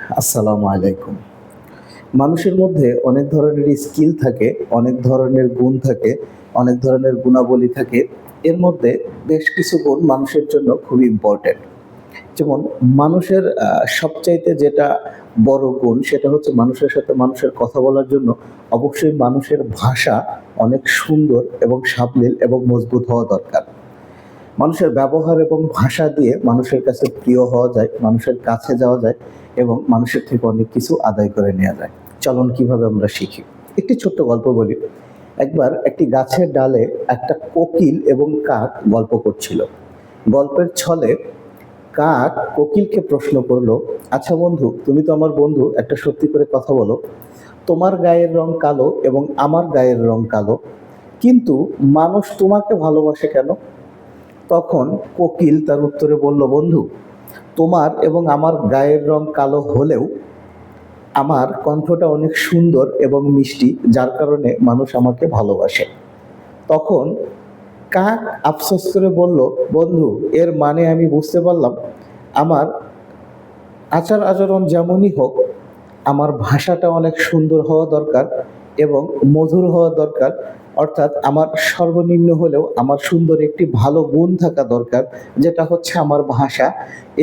আসসালামু আলাইকুম। মানুষের মধ্যে অনেক ধরনের স্কিল থাকে, অনেক ধরনের গুণ থাকে, অনেক ধরনের গুণাবলী থাকে। এর মধ্যে বেশ কিছু গুণ মানুষের জন্য খুবই ইম্পোর্টেন্ট। যেমন মানুষের সবচাইতে যেটা বড় গুণ সেটা হচ্ছে মানুষের সাথে মানুষের কথা বলার জন্য অবশ্যই মানুষের ভাষা অনেক সুন্দর এবং সাবলীল এবং মজবুত হওয়া দরকার। মানুষের ব্যবহার এবং ভাষা দিয়ে মানুষের কাছে প্রিয় হওয়া যায়, মানুষের কাছে যাওয়া যায় এবং মানুষের থেকে অনেক কিছু আদায় করে নেওয়া যায়। চলুন কিভাবে আমরা শিখি। একটি ছোট্ট গল্প বলি। একবার একটি গাছের ডালে একটা কোকিল এবং কাক গল্প করছিল। গল্পের ছলে কাক কোকিলকে প্রশ্ন করলো, আচ্ছা বন্ধু, তুমি তো আমার বন্ধু, একটা সত্যি করে কথা বলো। তোমার গায়ের রং কালো এবং আমার গায়ের রং কালো, কিন্তু মানুষ তোমাকে ভালোবাসে কেন? তখন কোকিল তার উত্তরে বলল, বন্ধু, তোমার এবং আমার গায়ের রং কালো হলেও আমার কণ্ঠটা অনেক সুন্দর এবং মিষ্টি, যার কারণে মানুষ আমাকে ভালোবাসে। তখন কাক আফসোস করে বলল, বন্ধু, এর মানে আমি বুঝতে পারলাম, আমার আচার আচরণ যেমনই হোক, আমার ভাষাটা অনেক সুন্দর হওয়া দরকার এবং মধুর হওয়া দরকার। অর্থাৎ আমার সর্বনিম্ন হলেও আমার সুন্দর একটি ভালো গুণ থাকা দরকার, যেটা হচ্ছে আমার ভাষা।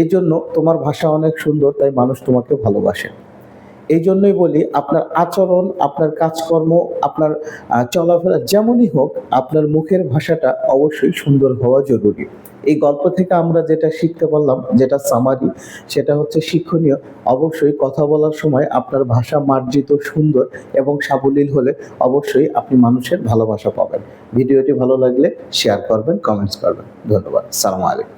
এজন্য তোমার ভাষা অনেক সুন্দর, তাই মানুষ তোমাকে ভালোবাসে। এই জন্যই বলি, আপনার আচরণ, আপনার কাজকর্ম, আপনার চলাফেরা যেমনই হোক, আপনার মুখের ভাষাটা অবশ্যই সুন্দর হওয়া জরুরি। এই গল্প থেকে আমরা যেটা শিখতে পারলাম, যেটা সামারি, সেটা হচ্ছে শিক্ষণীয়। অবশ্যই কথা বলার সময় আপনার ভাষা মার্জিত, সুন্দর এবং সাবলীল হলে অবশ্যই আপনি মানুষের ভালোবাসা পাবেন। ভিডিওটি ভালো লাগলে শেয়ার করবেন, কমেন্টস করবেন। ধন্যবাদ। সালাম আলাইকুম।